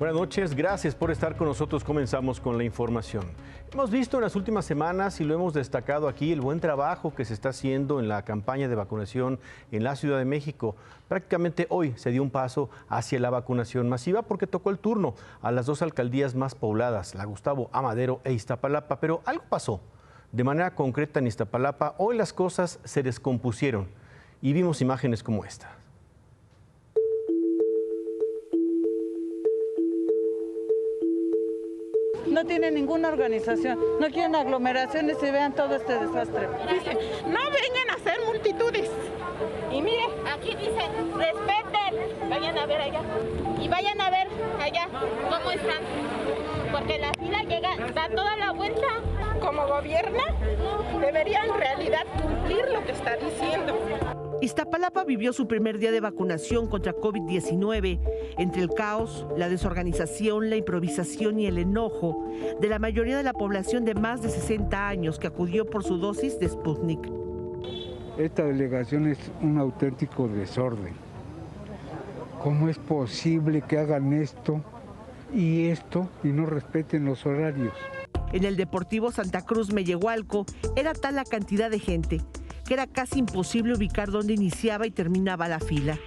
Buenas noches, gracias por estar con nosotros. Comenzamos con la información. Hemos visto en las últimas semanas y lo hemos destacado aquí el buen trabajo que se está haciendo en la campaña de vacunación en la Ciudad de México. Prácticamente hoy se dio un paso hacia la vacunación masiva porque tocó el turno a las dos alcaldías más pobladas, la Gustavo A. Madero e Iztapalapa, pero algo pasó. De manera concreta en Iztapalapa, hoy las cosas se descompusieron y vimos imágenes como esta. No tiene ninguna organización, no quieren aglomeraciones y vean todo este desastre. Dice, no vengan a hacer multitudes. Y mire, aquí dice, respeten, vayan a ver allá. Y vayan a ver allá cómo están. Porque la fila llega, da toda la vuelta. Como gobierna, debería en realidad cumplir lo que está diciendo. Iztapalapa vivió su primer día de vacunación contra COVID-19 entre el caos, la desorganización, la improvisación y el enojo de la mayoría de la población de más de 60 años que acudió por su dosis de Sputnik. Esta delegación es un auténtico desorden. ¿Cómo es posible que hagan esto y no respeten los horarios? En el Deportivo Santa Cruz Mellehualco era tal la cantidad de gente que era casi imposible ubicar dónde iniciaba y terminaba la fila.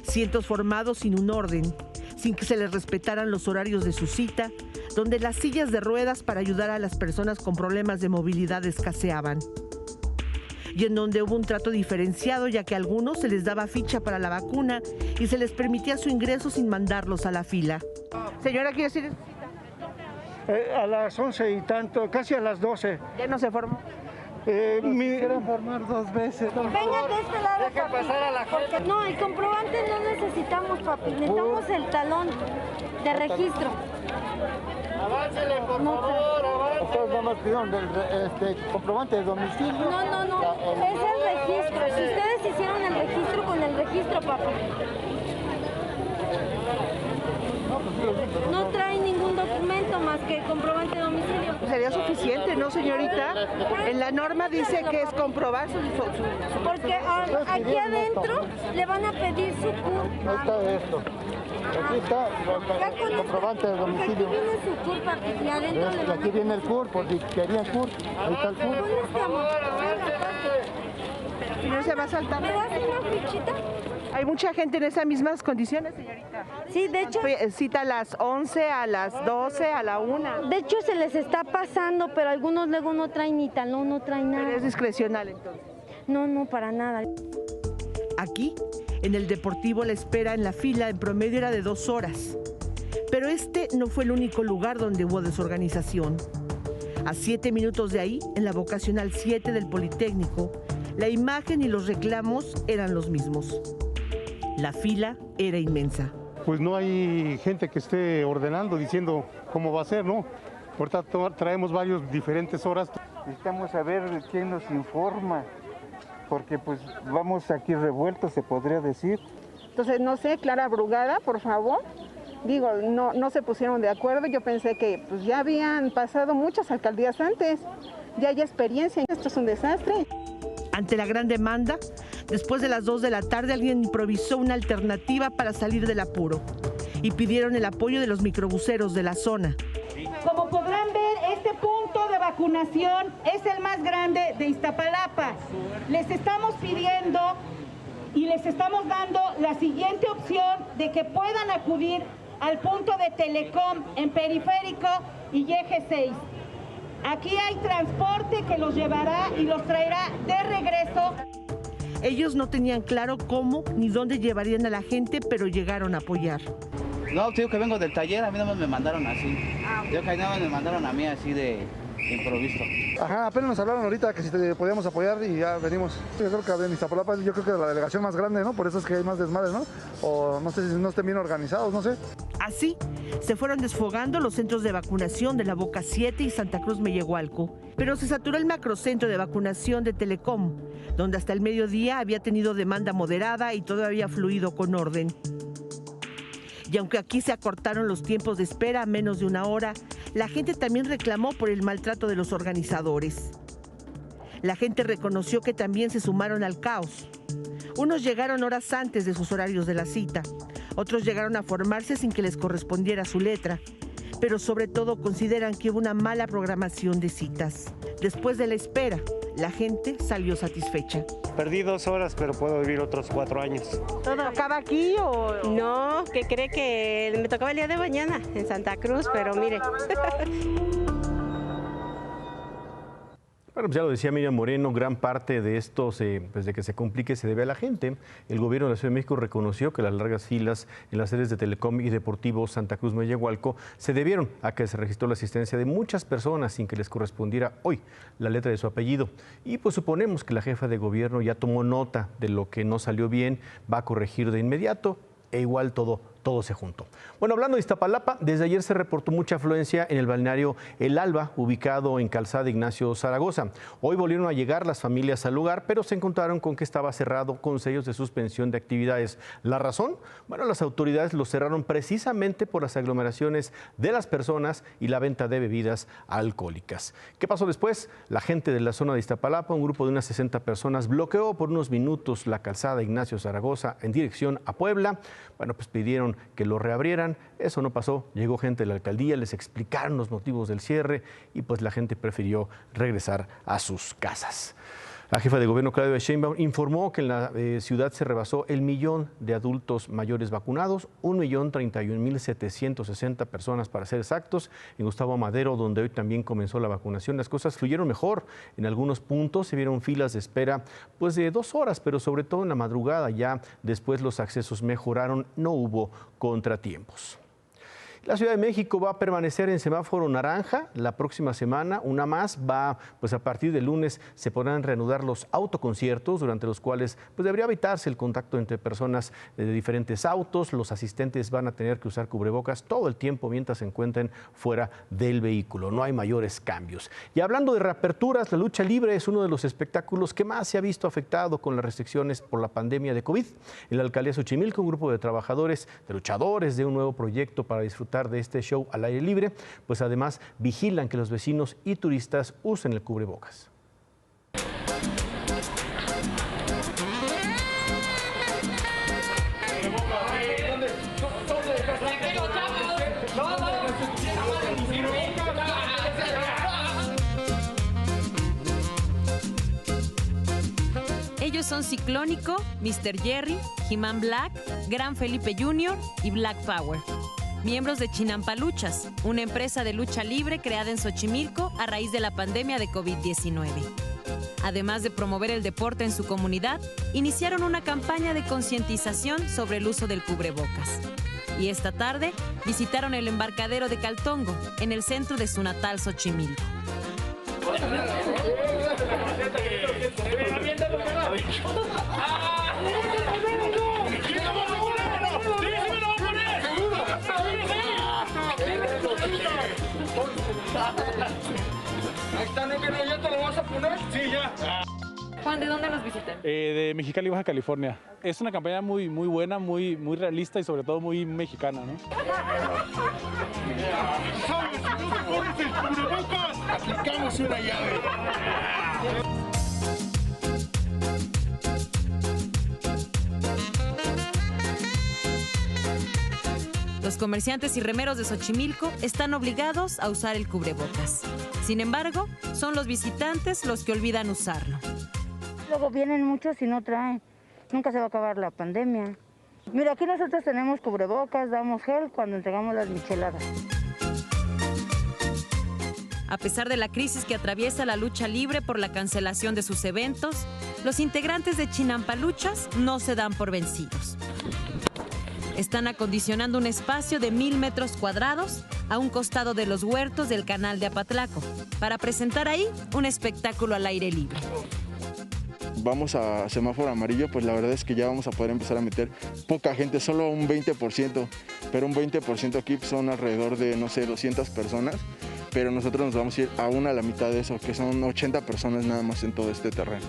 Cientos formados sin un orden, sin que se les respetaran los horarios de su cita, donde las sillas de ruedas para ayudar a las personas con problemas de movilidad escaseaban. Y en donde hubo un trato diferenciado, ya que a algunos se les daba ficha para la vacuna y se les permitía su ingreso sin mandarlos a la fila. Señora, ¿quiere decir? A las 11 y tanto, casi a las 12. ¿Ya no se formó? Quieren formar 2 veces. Venga de este lado, Dejen pasar a la gente. No, el comprobante no necesitamos, papi. Necesitamos el talón de registro. Aváncele, por favor, avance. Ustedes nada más pidieron comprobante de domicilio. No. Es el registro. Si ustedes hicieron el registro, con el registro, papi. No trae ningún documento más que el comprobante de domicilio. Sería suficiente, ¿no, señorita? En la norma dice que es comprobar su Porque aquí adentro le van a pedir su CUR. Ahí está esto. Aquí está el comprobante de domicilio. Aquí viene su CUR, papi. Y adentro le van a Aquí viene el CUR, por si querían CUR. Ahí está el CUR. ¿Dónde estamos? Si no se va a saltar. ¿Me das una fichita? Hay mucha gente en esas mismas condiciones, señorita. Sí, de hecho. Cita a las 11, a las 12, a la 1. De hecho, se les está pasando, pero algunos luego no traen ni talón, no traen nada. Pero es discrecional, entonces. No, para nada. Aquí, en el Deportivo, la espera en la fila en promedio era de 2 horas. Pero este no fue el único lugar donde hubo desorganización. A 7 minutos de ahí, en la vocacional 7 del Politécnico, la imagen y los reclamos eran los mismos. La fila era inmensa. Pues no hay gente que esté ordenando, diciendo cómo va a ser, ¿no? Ahorita traemos varios diferentes horas. Necesitamos saber quién nos informa, porque pues vamos aquí revueltos, se podría decir. Entonces, no sé, Clara Brugada, por favor. Digo, no se pusieron de acuerdo. Yo pensé que pues ya habían pasado muchas alcaldías antes. Ya hay experiencia. Esto es un desastre. Ante la gran demanda, después de las 2 de la tarde, alguien improvisó una alternativa para salir del apuro y pidieron el apoyo de los microbuseros de la zona. Como podrán ver, este punto de vacunación es el más grande de Iztapalapa. Les estamos pidiendo y les estamos dando la siguiente opción de que puedan acudir al punto de Telecom en Periférico y Eje 6. Aquí hay transporte que los llevará y los traerá de regreso. Ellos no tenían claro cómo ni dónde llevarían a la gente, pero llegaron a apoyar. No, digo que vengo del taller, a mí no me mandaron así. Yo que no me mandaron a mí así de improviso. Ajá, apenas nos hablaron ahorita que si te podíamos apoyar y ya venimos. Yo creo que en Iztapalapa yo creo que es la delegación más grande, ¿no? Por eso es que hay más desmadres, ¿no? O no sé si no estén bien organizados, no sé. Así se fueron desfogando los centros de vacunación de la Boca 7 y Santa Cruz Mellehualco, pero se saturó el macrocentro de vacunación de Telecom, donde hasta el mediodía había tenido demanda moderada y todo había fluido con orden. Y aunque aquí se acortaron los tiempos de espera a menos de 1 hora, la gente también reclamó por el maltrato de los organizadores. La gente reconoció que también se sumaron al caos. Unos llegaron horas antes de sus horarios de la cita, otros llegaron a formarse sin que les correspondiera su letra, pero sobre todo consideran que hubo una mala programación de citas. Después de la espera, la gente salió satisfecha. Perdí 2 horas, pero puedo vivir otros 4 años. ¿Todo acaba aquí o...? No, que cree que me tocaba el día de mañana en Santa Cruz, pero mire. Bueno, pues ya lo decía Miriam Moreno, gran parte de esto, pues de que se complique, se debe a la gente. El gobierno de la Ciudad de México reconoció que las largas filas en las sedes de Telecom y Deportivo Santa Cruz Mellehualco se debieron a que se registró la asistencia de muchas personas sin que les correspondiera hoy la letra de su apellido. Y pues suponemos que la jefa de gobierno ya tomó nota de lo que no salió bien, va a corregir de inmediato e igual todo se juntó. Bueno, hablando de Iztapalapa, desde ayer se reportó mucha afluencia en el balneario El Alba, ubicado en Calzada Ignacio Zaragoza. Hoy volvieron a llegar las familias al lugar, pero se encontraron con que estaba cerrado con sellos de suspensión de actividades. ¿La razón? Bueno, las autoridades lo cerraron precisamente por las aglomeraciones de las personas y la venta de bebidas alcohólicas. ¿Qué pasó después? La gente de la zona de Iztapalapa, un grupo de unas 60 personas, bloqueó por unos minutos la Calzada Ignacio Zaragoza en dirección a Puebla. Bueno, pues pidieron que lo reabrieran, eso no pasó, llegó gente de la alcaldía, les explicaron los motivos del cierre y pues la gente prefirió regresar a sus casas. La jefa de gobierno, Claudia Sheinbaum, informó que en la ciudad se rebasó el 1.000.000 de adultos mayores vacunados, 1.031.760 personas para ser exactos. En Gustavo Amadero, donde hoy también comenzó la vacunación, las cosas fluyeron mejor. En algunos puntos se vieron filas de espera pues de 2 horas, pero sobre todo en la madrugada ya después los accesos mejoraron, no hubo contratiempos. La Ciudad de México va a permanecer en semáforo naranja la próxima semana, una más. Pues a partir del lunes se podrán reanudar los autoconciertos, durante los cuales pues debería evitarse el contacto entre personas de diferentes autos. Los asistentes van a tener que usar cubrebocas todo el tiempo mientras se encuentren fuera del vehículo. No hay mayores cambios. Y hablando de reaperturas, la lucha libre es uno de los espectáculos que más se ha visto afectado con las restricciones por la pandemia de COVID. En la alcaldía de Xochimilco, un grupo de trabajadores, de luchadores de un nuevo proyecto para disfrutar de este show al aire libre, pues además vigilan que los vecinos y turistas usen el cubrebocas. Ellos son Ciclónico, Mr. Jerry, He-Man Black, Gran Felipe Jr. y Black Power. Miembros de Chinampaluchas, una empresa de lucha libre creada en Xochimilco a raíz de la pandemia de COVID-19. Además de promover el deporte en su comunidad, iniciaron una campaña de concientización sobre el uso del cubrebocas. Y esta tarde visitaron el embarcadero de Caltongo, en el centro de su natal Xochimilco. Ahí está, ¿no? ¿Ya te lo vas a poner? Sí, ya. Juan, ¿de dónde nos visitan? De Mexicali, Baja California. Es una campaña muy buena, muy realista y sobre todo muy mexicana, ¿no? ¿Sabes? Si no te pones el cubrebocas, aplicamos una llave. Los comerciantes y remeros de Xochimilco están obligados a usar el cubrebocas. Sin embargo, son los visitantes los que olvidan usarlo. Luego vienen muchos y no traen. Nunca se va a acabar la pandemia. Mira, aquí nosotros tenemos cubrebocas, damos gel cuando entregamos las micheladas. A pesar de la crisis que atraviesa la lucha libre por la cancelación de sus eventos, los integrantes de Chinampaluchas no se dan por vencidos. Están acondicionando un espacio de 1,000 metros cuadrados a un costado de los huertos del canal de Apatlaco para presentar ahí un espectáculo al aire libre. Vamos a semáforo amarillo, pues la verdad es que ya vamos a poder empezar a meter poca gente, solo un 20%, pero un 20% aquí son alrededor de, no sé, 200 personas, pero nosotros nos vamos a ir aún a la mitad de eso, que son 80 personas nada más en todo este terreno.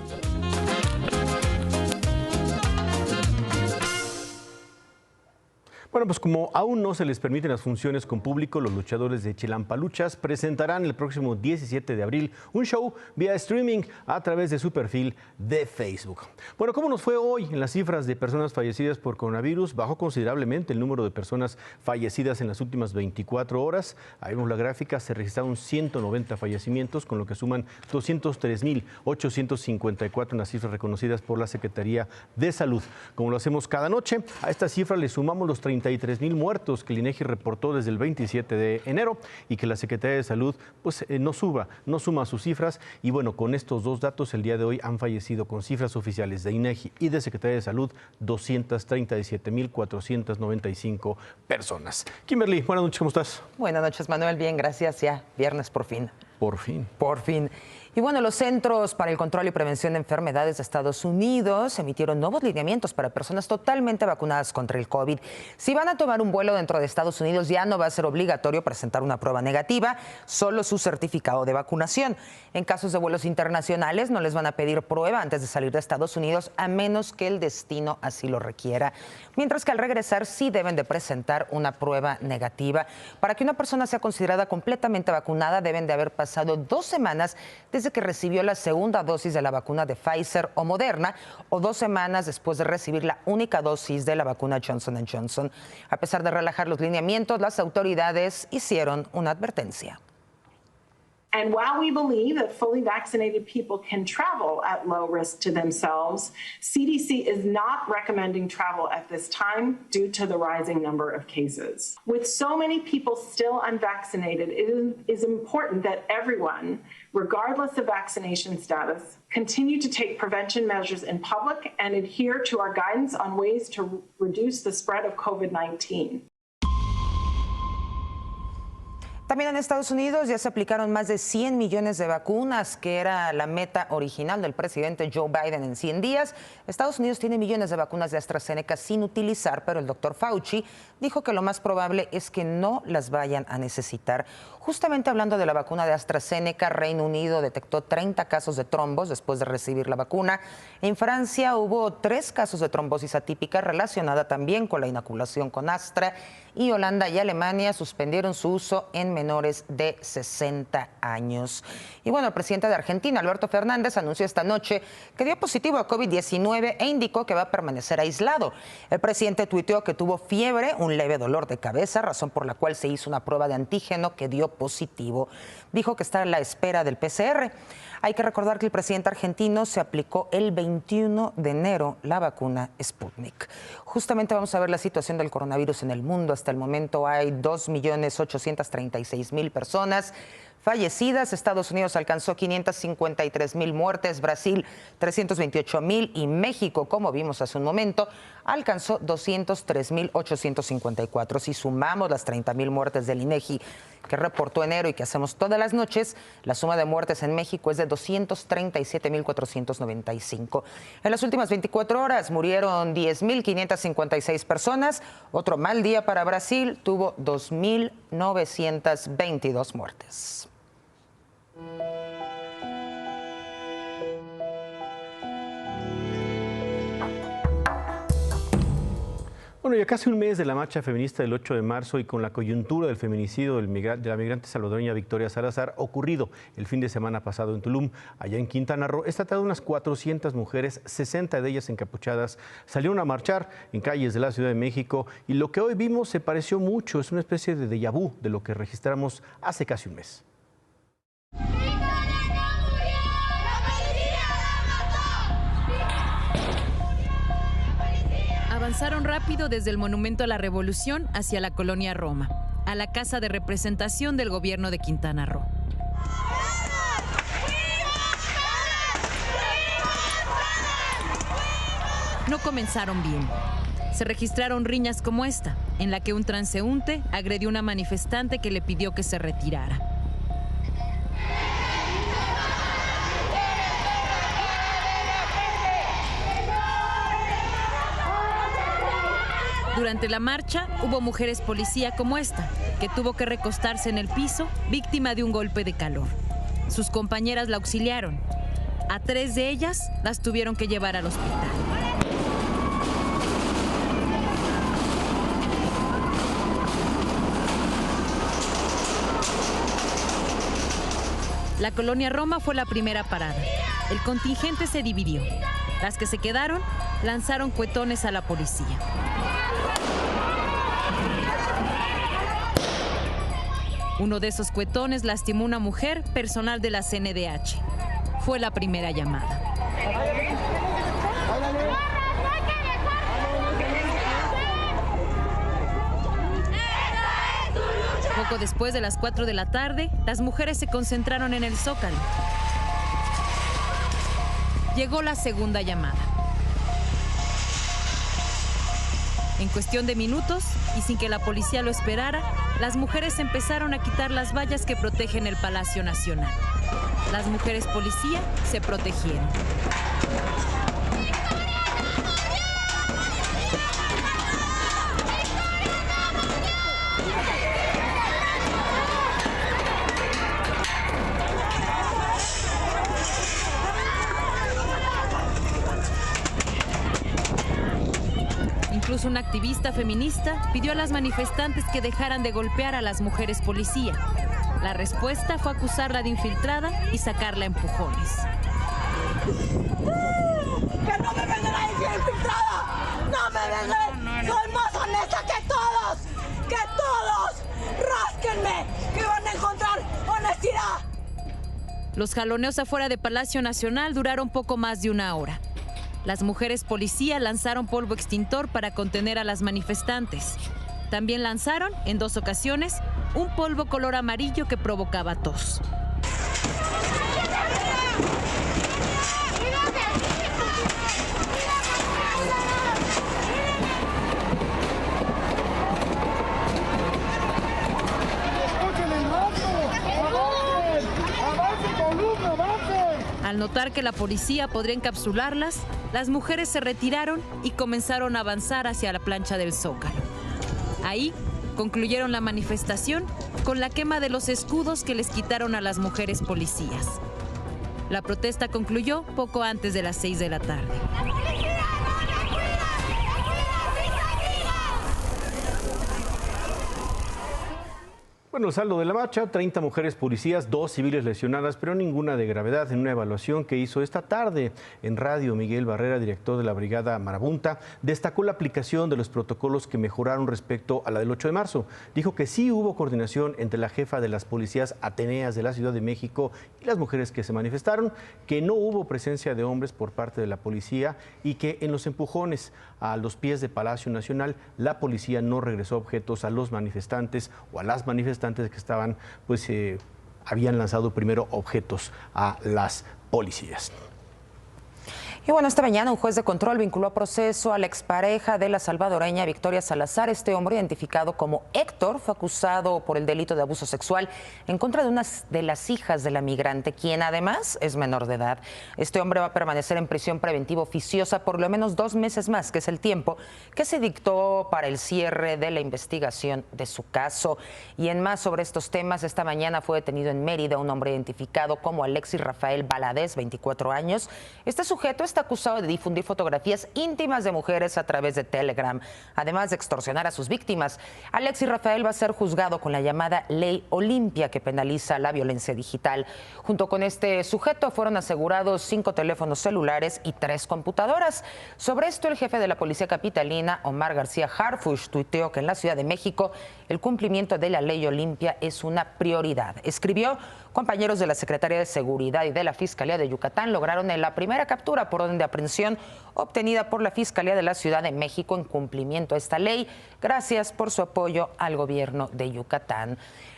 Bueno, pues como aún no se les permiten las funciones con público, los luchadores de Chinampaluchas presentarán el próximo 17 de abril un show vía streaming a través de su perfil de Facebook. Bueno, ¿cómo nos fue hoy en las cifras de personas fallecidas por coronavirus? Bajó considerablemente el número de personas fallecidas en las últimas 24 horas. Ahí vemos la gráfica, se registraron 190 fallecimientos, con lo que suman 203.854 en las cifras reconocidas por la Secretaría de Salud. Como lo hacemos cada noche, a esta cifra le sumamos los 33.000 muertos que el INEGI reportó desde el 27 de enero y que la Secretaría de Salud pues, no suma sus cifras. Y bueno, con estos dos datos, el día de hoy han fallecido con cifras oficiales de INEGI y de Secretaría de Salud 237.495 personas. Kimberly, buenas noches, ¿cómo estás? Buenas noches, Manuel. Bien, gracias. Ya, viernes por fin. Por fin. Por fin. Y bueno, los Centros para el Control y Prevención de Enfermedades de Estados Unidos emitieron nuevos lineamientos para personas totalmente vacunadas contra el COVID. Si van a tomar un vuelo dentro de Estados Unidos, ya no va a ser obligatorio presentar una prueba negativa, solo su certificado de vacunación. En casos de vuelos internacionales, no les van a pedir prueba antes de salir de Estados Unidos, a menos que el destino así lo requiera. Mientras que al regresar, sí deben de presentar una prueba negativa. Para que una persona sea considerada completamente vacunada, deben de haber pasado 2 semanas desde que recibió la segunda dosis de la vacuna de Pfizer o Moderna, o 2 semanas después de recibir la única dosis de la vacuna Johnson & Johnson. A pesar de relajar los lineamientos, las autoridades hicieron una advertencia. And while we believe that fully vaccinated people can travel at low risk to themselves, CDC is not recommending travel at this time due to the rising number of cases. With so many people still unvaccinated, it is important that everyone, regardless of vaccination status, continue to take prevention measures in public and adhere to our guidance on ways to reduce the spread of COVID-19. También en Estados Unidos ya se aplicaron más de 100 millones de vacunas, que era la meta original del presidente Joe Biden en 100 días. Estados Unidos tiene millones de vacunas de AstraZeneca sin utilizar, pero el doctor Fauci dijo que lo más probable es que no las vayan a necesitar. Justamente hablando de la vacuna de AstraZeneca, Reino Unido detectó 30 casos de trombos después de recibir la vacuna. En Francia hubo 3 casos de trombosis atípica relacionada también con la inoculación con Astra, y Holanda y Alemania suspendieron su uso en menores de 60 años. Y bueno, el presidente de Argentina, Alberto Fernández, anunció esta noche que dio positivo a COVID-19 e indicó que va a permanecer aislado. El presidente tuiteó que tuvo fiebre, un leve dolor de cabeza, razón por la cual se hizo una prueba de antígeno que dio positivo. Dijo que está a la espera del PCR. Hay que recordar que el presidente argentino se aplicó el 21 de enero la vacuna Sputnik. Justamente vamos a ver la situación del coronavirus en el mundo. Hasta el momento hay 2.836.000 personas fallecidas. Estados Unidos alcanzó 553.000 muertes, Brasil 328.000 y México, como vimos hace un momento, alcanzó 203.854. Si sumamos las 30.000 muertes del INEGI que reportó enero y que hacemos todas las noches, la suma de muertes en México es de 237.495. En las últimas 24 horas murieron 10.556 personas. Otro mal día para Brasil, tuvo 2.922 muertes. Bueno, ya casi un mes de la marcha feminista del 8 de marzo y con la coyuntura del feminicidio de la migrante salvadoreña Victoria Salazar, ocurrido el fin de semana pasado en Tulum, allá en Quintana Roo, esta tarde unas 400 mujeres, 60 de ellas encapuchadas, salieron a marchar en calles de la Ciudad de México y lo que hoy vimos se pareció mucho, es una especie de déjà vu de lo que registramos hace casi un mes. Avanzaron rápido desde el Monumento a la Revolución hacia la Colonia Roma, a la Casa de Representación del Gobierno de Quintana Roo. No comenzaron bien. Se registraron riñas como esta, en la que un transeúnte agredió a una manifestante que le pidió que se retirara. Durante la marcha hubo mujeres policía como esta, que tuvo que recostarse en el piso, víctima de un golpe de calor. Sus compañeras la auxiliaron. A 3 de ellas las tuvieron que llevar al hospital. La colonia Roma fue la primera parada. El contingente se dividió. Las que se quedaron lanzaron cuetones a la policía. Uno de esos cuetones lastimó a una mujer, personal de la CNDH. Fue la primera llamada. Poco después de las 4 de la tarde, las mujeres se concentraron en el Zócalo. Llegó la segunda llamada. En cuestión de minutos, y sin que la policía lo esperara, las mujeres empezaron a quitar las vallas que protegen el Palacio Nacional. Las mujeres policía se protegieron. Incluso una activista feminista pidió a las manifestantes que dejaran de golpear a las mujeres policía. La respuesta fue acusarla de infiltrada y sacarla a empujones. ¡Que no me vengan a decir infiltrada! ¡No me vengan! ¡Soy más honesta que todos! ¡Que todos! ¡Rásquenme! ¡Que van a encontrar honestidad! Los jaloneos afuera de Palacio Nacional duraron poco más de una hora. Las mujeres policía lanzaron polvo extintor para contener a las manifestantes. También lanzaron, en 2 ocasiones, un polvo color amarillo que provocaba tos. Al notar que la policía podría encapsularlas, las mujeres se retiraron y comenzaron a avanzar hacia la plancha del Zócalo. Ahí concluyeron la manifestación con la quema de los escudos que les quitaron a las mujeres policías. La protesta concluyó poco antes de las 6 de la tarde. Bueno, el saldo de la marcha, 30 mujeres policías, 2 civiles lesionadas, pero ninguna de gravedad. En una evaluación que hizo esta tarde en radio, Miguel Barrera, director de la Brigada Marabunta, destacó la aplicación de los protocolos que mejoraron respecto a la del 8 de marzo. Dijo que sí hubo coordinación entre la jefa de las policías ateneas de la Ciudad de México y las mujeres que se manifestaron, que no hubo presencia de hombres por parte de la policía y que en los empujones a los pies de Palacio Nacional, la policía no regresó objetos a los manifestantes o a las manifestantes que estaban, pues habían lanzado primero objetos a las policías. Y bueno, esta mañana un juez de control vinculó a proceso a la expareja de la salvadoreña Victoria Salazar. Este hombre, identificado como Héctor, fue acusado por el delito de abuso sexual en contra de una de las hijas de la migrante, quien además es menor de edad. Este hombre va a permanecer en prisión preventiva oficiosa por lo menos 2 meses más, que es el tiempo que se dictó para el cierre de la investigación de su caso. Y en más sobre estos temas, esta mañana fue detenido en Mérida un hombre identificado como Alexis Rafael Valadez, 24 años. Este sujeto está acusado de difundir fotografías íntimas de mujeres a través de Telegram, además de extorsionar a sus víctimas. Alexis Rafael va a ser juzgado con la llamada Ley Olimpia, que penaliza la violencia digital. Junto con este sujeto fueron asegurados 5 teléfonos celulares y 3 computadoras. Sobre esto, el jefe de la policía capitalina, Omar García Harfuch, tuiteó que en la Ciudad de México el cumplimiento de la Ley Olimpia es una prioridad. Escribió: compañeros de la Secretaría de Seguridad y de la Fiscalía de Yucatán lograron la primera captura por orden de aprehensión obtenida por la Fiscalía de la Ciudad de México en cumplimiento a esta ley. Gracias por su apoyo al gobierno de Yucatán.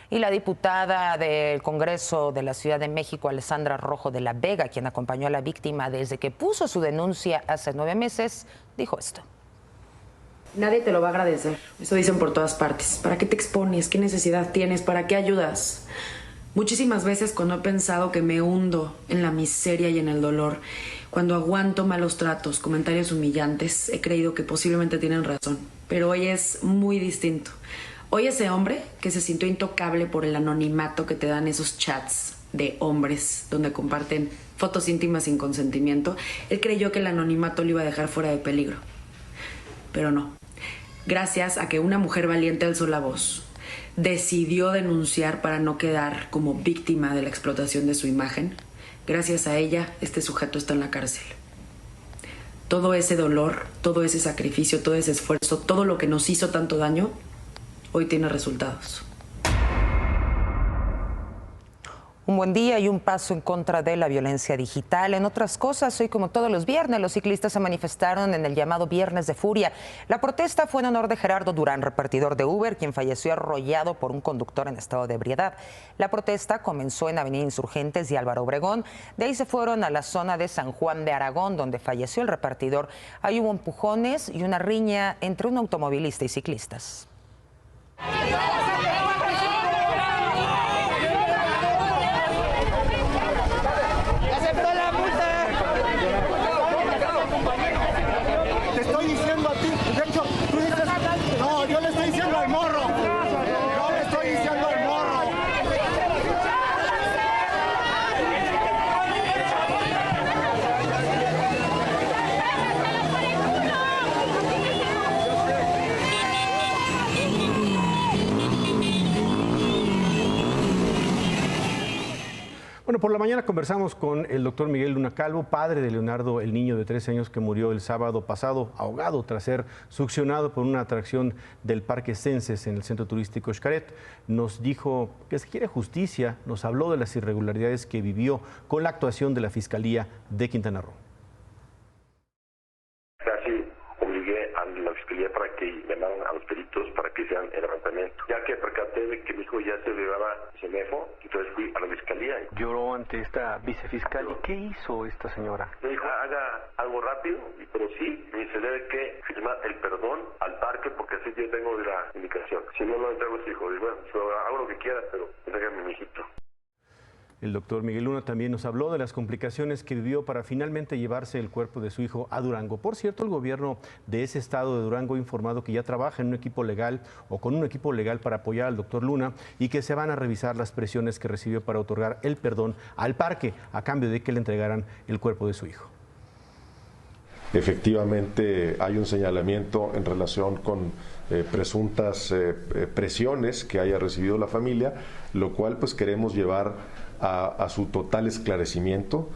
Y la diputada del Congreso de la Ciudad de México, Alessandra Rojo de la Vega, quien acompañó a la víctima desde que puso su denuncia hace 9 meses, dijo esto. Nadie te lo va a agradecer. Eso dicen por todas partes. ¿Para qué te expones? ¿Qué necesidad tienes? ¿Para qué ayudas? Muchísimas veces cuando he pensado que me hundo en la miseria y en el dolor, cuando aguanto malos tratos, comentarios humillantes, he creído que posiblemente tienen razón. Pero hoy es muy distinto. Hoy ese hombre que se sintió intocable por el anonimato que te dan esos chats de hombres donde comparten fotos íntimas sin consentimiento, él creyó que el anonimato lo iba a dejar fuera de peligro. Pero no. Gracias a que una mujer valiente alzó la voz, decidió denunciar para no quedar como víctima de la explotación de su imagen. Gracias a ella, este sujeto está en la cárcel. Todo ese dolor, todo ese sacrificio, todo ese esfuerzo, todo lo que nos hizo tanto daño, hoy tiene resultados. Un buen día y un paso en contra de la violencia digital. En otras cosas, hoy como todos los viernes, los ciclistas se manifestaron en el llamado Viernes de Furia. La protesta fue en honor de Gerardo Durán, repartidor de Uber, quien falleció arrollado por un conductor en estado de ebriedad. La protesta comenzó en Avenida Insurgentes y Álvaro Obregón. De ahí se fueron a la zona de San Juan de Aragón, donde falleció el repartidor. Ahí hubo empujones y una riña entre un automovilista y ciclistas. Bueno, por la mañana conversamos con el doctor Miguel Luna Calvo, padre de Leonardo, el niño de 13 años que murió el sábado pasado ahogado tras ser succionado por una atracción del Parque Censes en el centro turístico Xcaret. Nos dijo que se quiere justicia, nos habló de las irregularidades que vivió con la actuación de la Fiscalía de Quintana Roo. Casi obligué a la Fiscalía para que llamaran a los peritos para que hicieran el levantamiento, ya que percaté de que mi hijo ya se llevaba CEMEFO, entonces fui a la Fiscalía. Lloró ante esta vicefiscal. ¿Y qué hizo esta señora? Me dijo, haga algo rápido, pero sí, me dice, debe que firmar el perdón al parque porque así yo tengo la indicación. Si no, no entrego a su hijo. Digo, bueno, hago lo que quiera, pero entrégueme a mi hijito. El doctor Miguel Luna también nos habló de las complicaciones que vivió para finalmente llevarse el cuerpo de su hijo a Durango. Por cierto, el gobierno de ese estado de Durango ha informado que ya trabaja en un equipo legal o con un equipo legal para apoyar al doctor Luna y que se van a revisar las presiones que recibió para otorgar el perdón al parque a cambio de que le entregaran el cuerpo de su hijo. Efectivamente hay un señalamiento en relación con presuntas presiones que haya recibido la familia, lo cual pues queremos llevar a su total esclarecimiento.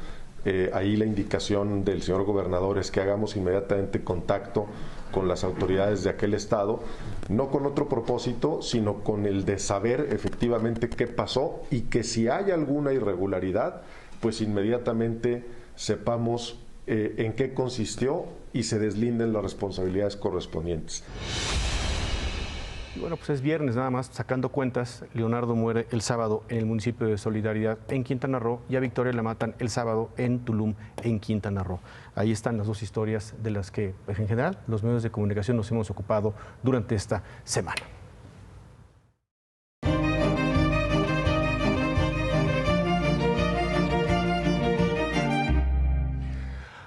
Ahí la indicación del señor gobernador es que hagamos inmediatamente contacto con las autoridades de aquel estado, no con otro propósito, sino con el de saber efectivamente qué pasó y que si hay alguna irregularidad, pues inmediatamente sepamos en qué consistió y se deslinden las responsabilidades correspondientes. Y bueno, pues es viernes nada más, sacando cuentas. Leonardo muere el sábado en el municipio de Solidaridad en Quintana Roo y a Victoria la matan el sábado en Tulum, en Quintana Roo. Ahí están las dos historias de las que en general los medios de comunicación nos hemos ocupado durante esta semana.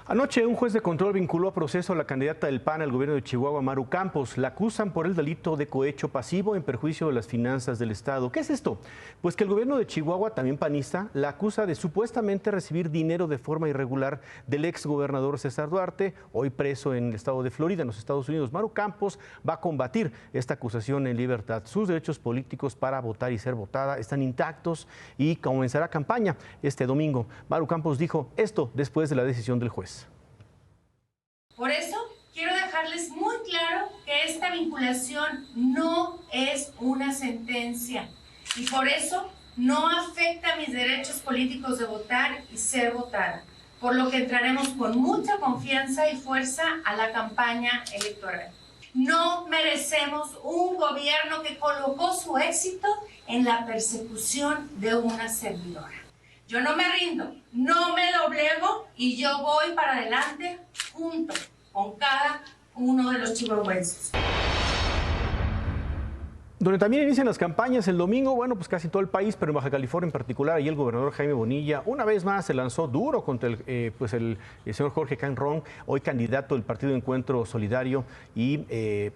Anoche, un juez de control vinculó a proceso a la candidata del PAN al gobierno de Chihuahua, Maru Campos. La acusan por el delito de cohecho pasivo en perjuicio de las finanzas del Estado. ¿Qué es esto? Pues que el gobierno de Chihuahua, también panista, la acusa de supuestamente recibir dinero de forma irregular del exgobernador César Duarte, hoy preso en el estado de Florida, en los Estados Unidos. Maru Campos va a combatir esta acusación en libertad. Sus derechos políticos para votar y ser votada están intactos y comenzará campaña este domingo. Maru Campos dijo esto después de la decisión del juez. Por eso quiero dejarles muy claro que esta vinculación no es una sentencia y por eso no afecta mis derechos políticos de votar y ser votada, por lo que entraremos con mucha confianza y fuerza a la campaña electoral. No merecemos un gobierno que colocó su éxito en la persecución de una servidora. Yo no me rindo, no me doblego y yo voy para adelante junto con cada uno de los chihuahuenses. Donde también inician las campañas el domingo, bueno, pues casi todo el país, pero en Baja California en particular, ahí el gobernador Jaime Bonilla una vez más se lanzó duro contra el señor Jorge Canron, hoy candidato del Partido Encuentro Solidario, y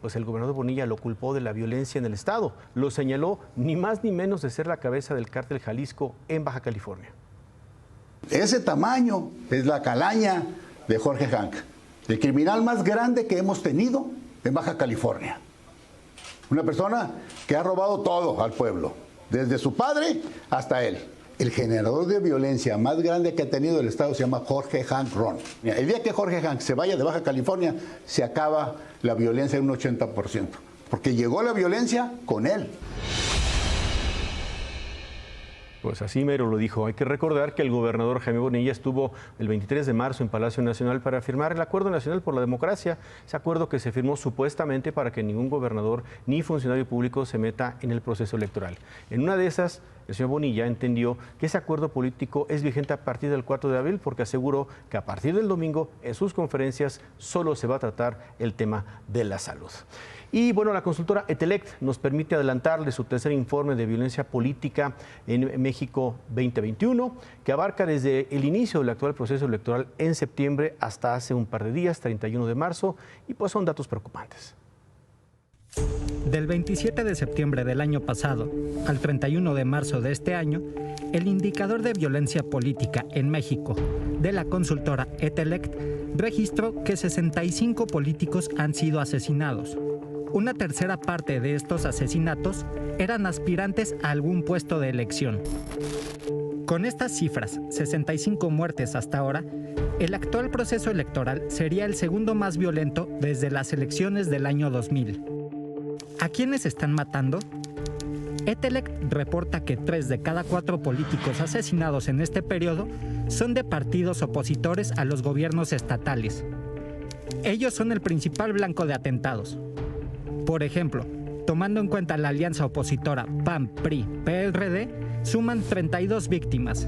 pues el gobernador Bonilla lo culpó de la violencia en el estado. Lo señaló ni más ni menos de ser la cabeza del cártel Jalisco en Baja California. Ese tamaño es la calaña de Jorge Hank, el criminal más grande que hemos tenido en Baja California. Una persona que ha robado todo al pueblo, desde su padre hasta él. El generador de violencia más grande que ha tenido el Estado se llama Jorge Hank Ron. Mira, el día que Jorge Hank se vaya de Baja California, se acaba la violencia en un 80%, porque llegó la violencia con él. Pues así mero lo dijo. Hay que recordar que el gobernador Jaime Bonilla estuvo el 23 de marzo en Palacio Nacional para firmar el Acuerdo Nacional por la Democracia. Ese acuerdo que se firmó supuestamente para que ningún gobernador ni funcionario público se meta en el proceso electoral. En una de esas, el señor Bonilla entendió que ese acuerdo político es vigente a partir del 4 de abril porque aseguró que a partir del domingo en sus conferencias solo se va a tratar el tema de la salud. Y bueno, la consultora Etelect nos permite adelantarle su tercer informe de violencia política en México 2021, que abarca desde el inicio del actual proceso electoral en septiembre hasta hace un par de días, 31 de marzo, y pues son datos preocupantes. Del 27 de septiembre del año pasado al 31 de marzo de este año, el indicador de violencia política en México de la consultora Etelect registró que 65 políticos han sido asesinados. Una tercera parte de estos asesinatos eran aspirantes a algún puesto de elección. Con estas cifras, 65 muertes hasta ahora, el actual proceso electoral sería el segundo más violento desde las elecciones del año 2000. ¿A quiénes están matando? Etelect reporta que 3 de cada 4 políticos asesinados en este periodo son de partidos opositores a los gobiernos estatales. Ellos son el principal blanco de atentados. Por ejemplo, tomando en cuenta la alianza opositora PAN, PRI, PRD, suman 32 víctimas.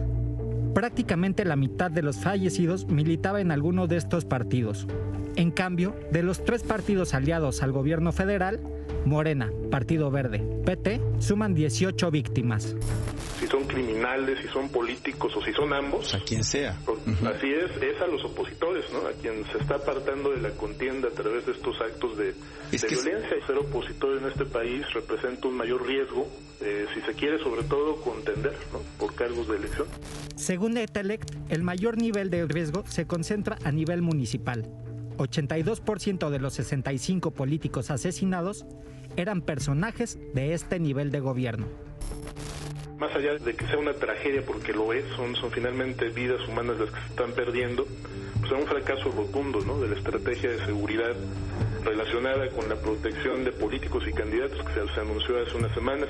Prácticamente la mitad de los fallecidos militaba en alguno de estos partidos. En cambio, de los 3 partidos aliados al gobierno federal, Morena, Partido Verde, PT, suman 18 víctimas. Si son criminales, si son políticos o si son ambos. A quien sea. Así es a los opositores, ¿no? A quien se está apartando de la contienda a través de estos actos de violencia. Y ser opositor en este país representa un mayor riesgo, si se quiere, sobre todo, contender, ¿no? Por cargos de elección. Según Etelect, el mayor nivel de riesgo se concentra a nivel municipal. 82% de los 65 políticos asesinados eran personajes de este nivel de gobierno. Más allá de que sea una tragedia, porque lo es, son finalmente vidas humanas las que se están perdiendo, pues es un fracaso rotundo, ¿no?, de la estrategia de seguridad relacionada con la protección de políticos y candidatos que se anunció hace unas semanas.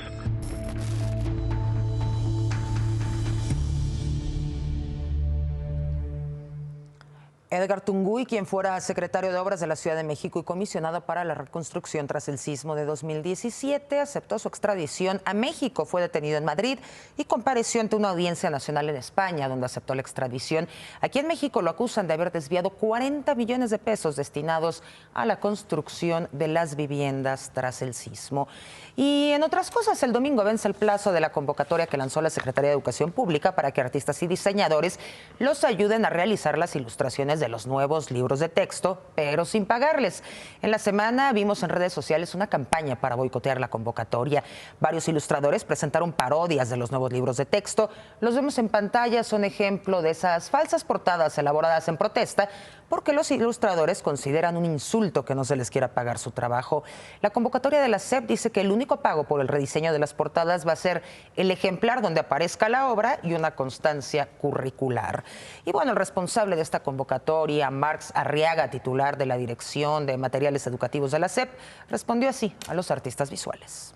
Edgar Tungui, quien fuera secretario de Obras de la Ciudad de México y comisionado para la reconstrucción tras el sismo de 2017, aceptó su extradición a México. Fue detenido en Madrid y compareció ante una audiencia nacional en España, donde aceptó la extradición. Aquí en México lo acusan de haber desviado 40 millones de pesos destinados a la construcción de las viviendas tras el sismo. Y en otras cosas, el domingo vence el plazo de la convocatoria que lanzó la Secretaría de Educación Pública para que artistas y diseñadores los ayuden a realizar las ilustraciones de los nuevos libros de texto, pero sin pagarles. En la semana vimos en redes sociales una campaña para boicotear la convocatoria. Varios ilustradores presentaron parodias de los nuevos libros de texto. Los vemos en pantalla, son ejemplo de esas falsas portadas elaboradas en protesta porque los ilustradores consideran un insulto que no se les quiera pagar su trabajo. La convocatoria de la SEP dice que el único pago por el rediseño de las portadas va a ser el ejemplar donde aparezca la obra y una constancia curricular. Y bueno, el responsable de esta convocatoria, Marx Arriaga, titular de la Dirección de Materiales Educativos de la SEP, respondió así a los artistas visuales.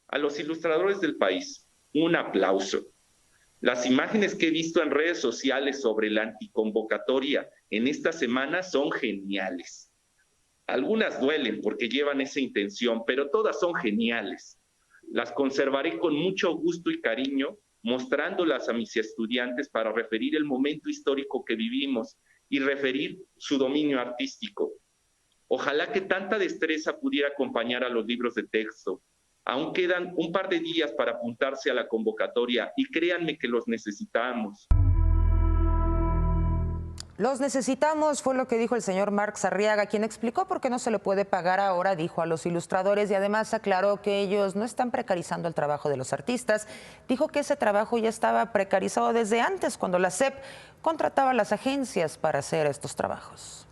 A los ilustradores del país, un aplauso. Las imágenes que he visto en redes sociales sobre la anticonvocatoria en esta semana son geniales. Algunas duelen porque llevan esa intención, pero todas son geniales. Las conservaré con mucho gusto y cariño, mostrándolas a mis estudiantes para referir el momento histórico que vivimos y referir su dominio artístico. Ojalá que tanta destreza pudiera acompañar a los libros de texto. Aún quedan un par de días para apuntarse a la convocatoria y créanme que los necesitamos. Los necesitamos, fue lo que dijo el señor Marx Arriaga, quien explicó por qué no se le puede pagar ahora, dijo a los ilustradores, y además aclaró que ellos no están precarizando el trabajo de los artistas. Dijo que ese trabajo ya estaba precarizado desde antes, cuando la SEP contrataba a las agencias para hacer estos trabajos.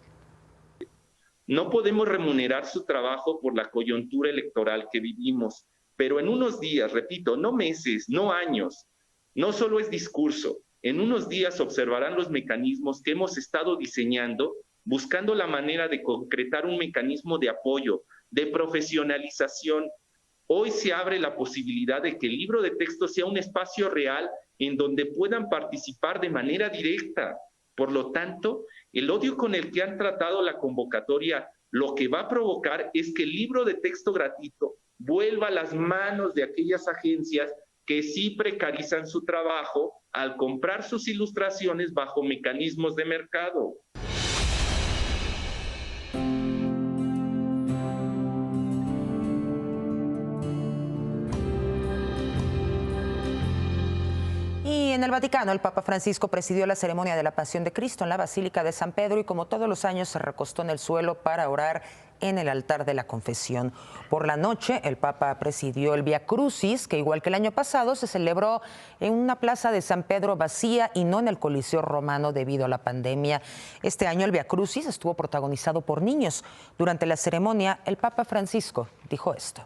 No podemos remunerar su trabajo por la coyuntura electoral que vivimos, pero en unos días, repito, no meses, no años, no solo es discurso, en unos días observarán los mecanismos que hemos estado diseñando, buscando la manera de concretar un mecanismo de apoyo, de profesionalización. Hoy se abre la posibilidad de que el libro de texto sea un espacio real en donde puedan participar de manera directa. Por lo tanto, el odio con el que han tratado la convocatoria lo que va a provocar es que el libro de texto gratuito vuelva a las manos de aquellas agencias que sí precarizan su trabajo al comprar sus ilustraciones bajo mecanismos de mercado. Y en el Vaticano, el Papa Francisco presidió la ceremonia de la Pasión de Cristo en la Basílica de San Pedro y como todos los años se recostó en el suelo para orar en el altar de la confesión. Por la noche, el Papa presidió el Vía Crucis, que igual que el año pasado se celebró en una plaza de San Pedro vacía y no en el Coliseo Romano debido a la pandemia. Este año el Vía Crucis estuvo protagonizado por niños. Durante la ceremonia, el Papa Francisco dijo esto.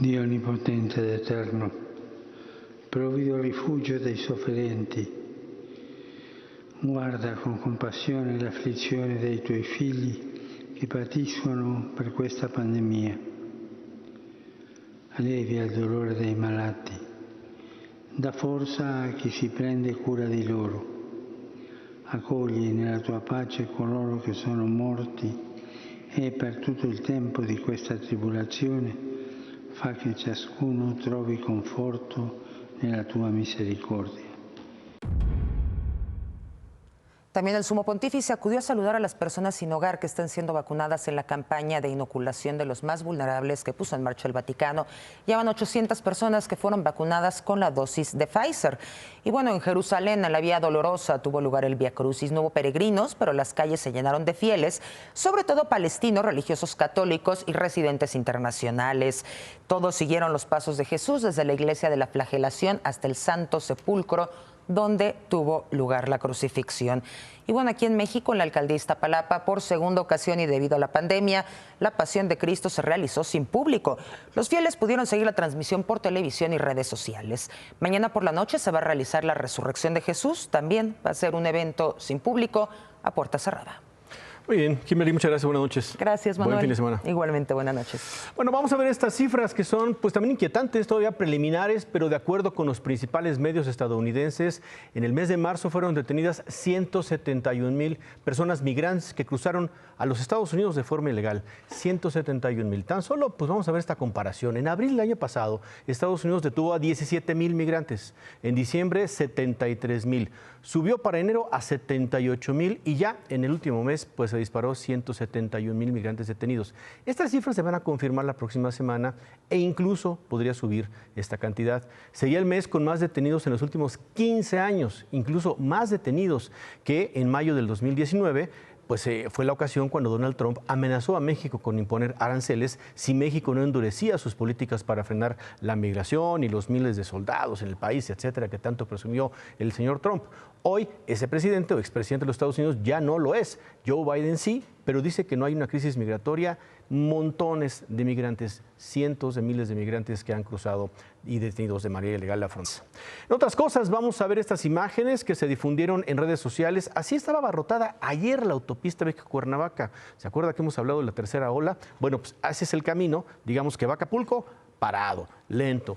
Dio onnipotente ed eterno, provvido rifugio dei sofferenti, guarda con compassione l'afflizione dei tuoi figli che patiscono per questa pandemia, allevia il dolore dei malati, dà forza a chi si prende cura di loro, accogli nella tua pace coloro che sono morti e per tutto il tempo di questa tribolazione fa che ciascuno trovi conforto nella tua misericordia. También el Sumo Pontífice acudió a saludar a las personas sin hogar que están siendo vacunadas en la campaña de inoculación de los más vulnerables que puso en marcha el Vaticano. Ya van 800 personas que fueron vacunadas con la dosis de Pfizer. Y bueno, en Jerusalén, en la Vía Dolorosa, tuvo lugar el Vía Crucis. No hubo peregrinos, pero las calles se llenaron de fieles, sobre todo palestinos, religiosos católicos y residentes internacionales. Todos siguieron los pasos de Jesús desde la Iglesia de la Flagelación hasta el Santo Sepulcro, donde tuvo lugar la crucifixión. Y bueno, aquí en México, en la alcaldía Iztapalapa, por segunda ocasión y debido a la pandemia, la Pasión de Cristo se realizó sin público. Los fieles pudieron seguir la transmisión por televisión y redes sociales. Mañana por la noche se va a realizar la Resurrección de Jesús. También va a ser un evento sin público a puerta cerrada. Muy bien, Kimberly, muchas gracias, buenas noches. Gracias, Manuel. Buen fin de semana. Igualmente, buenas noches. Bueno, vamos a ver estas cifras que son pues también inquietantes, todavía preliminares, pero de acuerdo con los principales medios estadounidenses, en el mes de marzo fueron detenidas 171,000 personas migrantes que cruzaron a los Estados Unidos de forma ilegal. 171,000. Tan solo, pues vamos a ver esta comparación. En abril del año pasado, Estados Unidos detuvo a 17,000 migrantes. En diciembre, 73,000. Subió para enero a 78,000 y ya en el último mes pues se disparó 171,000 migrantes detenidos. Estas cifras se van a confirmar la próxima semana e incluso podría subir esta cantidad. Sería el mes con más detenidos en los últimos 15 años, incluso más detenidos que en mayo del 2019. Pues fue la ocasión cuando Donald Trump amenazó a México con imponer aranceles si México no endurecía sus políticas para frenar la migración y los miles de soldados en el país, etcétera, que tanto presumió el señor Trump. Hoy, ese presidente o expresidente de los Estados Unidos ya no lo es. Joe Biden sí, pero dice que no hay una crisis migratoria. Montones de migrantes, cientos de miles de migrantes que han cruzado y detenidos de manera ilegal la frontera. En otras cosas, vamos a ver estas imágenes que se difundieron en redes sociales. Así estaba abarrotada ayer la autopista México-Cuernavaca. ¿Se acuerda que hemos hablado de la tercera ola? Bueno, pues ese es el camino, digamos que va a Acapulco, parado, lento,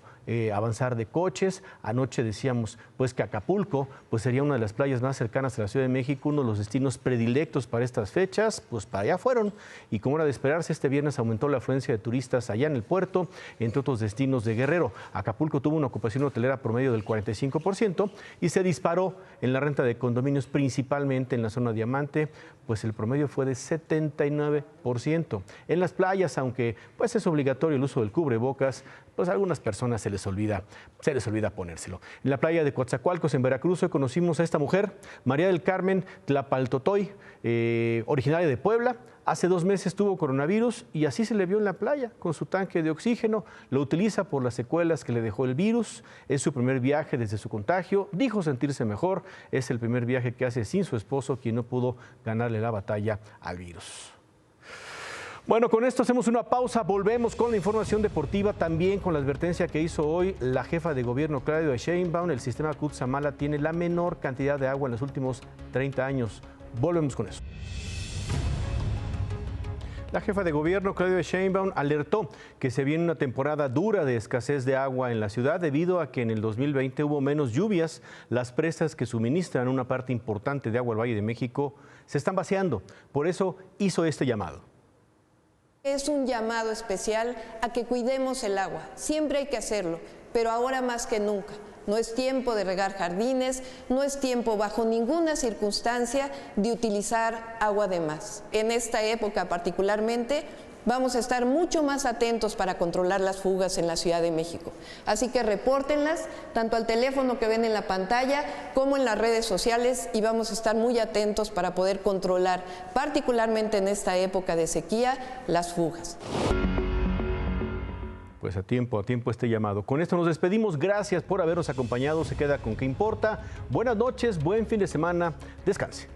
avanzar de coches. Anoche decíamos pues que Acapulco pues sería una de las playas más cercanas a la Ciudad de México, uno de los destinos predilectos para estas fechas, pues para allá fueron. Y como era de esperarse, este viernes aumentó la afluencia de turistas allá en el puerto, entre otros destinos de Guerrero. Acapulco tuvo una ocupación hotelera promedio del 45% y se disparó en la renta de condominios, principalmente en la zona Diamante, pues el promedio fue de 79%. En las playas, aunque pues es obligatorio el uso del cubrebocas, pues a algunas personas se les olvida ponérselo. En la playa de Coatzacoalcos, en Veracruz, conocimos a esta mujer, María del Carmen Tlapaltotoy, originaria de Puebla. Hace 2 meses tuvo coronavirus y así se le vio en la playa con su tanque de oxígeno. Lo utiliza por las secuelas que le dejó el virus. Es su primer viaje desde su contagio. Dijo sentirse mejor. Es el primer viaje que hace sin su esposo, quien no pudo ganarle la batalla al virus. Bueno, con esto hacemos una pausa, volvemos con la información deportiva, también con la advertencia que hizo hoy la jefa de gobierno Claudia Sheinbaum. El sistema Cutzamala tiene la menor cantidad de agua en los últimos 30 años. Volvemos con eso. La jefa de gobierno Claudia Sheinbaum alertó que se viene una temporada dura de escasez de agua en la ciudad debido a que en el 2020 hubo menos lluvias. Las presas que suministran una parte importante de agua al Valle de México se están vaciando. Por eso hizo este llamado. Es un llamado especial a que cuidemos el agua. Siempre hay que hacerlo, pero ahora más que nunca. No es tiempo de regar jardines, no es tiempo bajo ninguna circunstancia de utilizar agua de más. En esta época particularmente vamos a estar mucho más atentos para controlar las fugas en la Ciudad de México. Así que repórtenlas tanto al teléfono que ven en la pantalla como en las redes sociales y vamos a estar muy atentos para poder controlar, particularmente en esta época de sequía, las fugas. Pues a tiempo este llamado. Con esto nos despedimos. Gracias por habernos acompañado. Se queda con ¿Qué importa? Buenas noches, buen fin de semana. Descanse.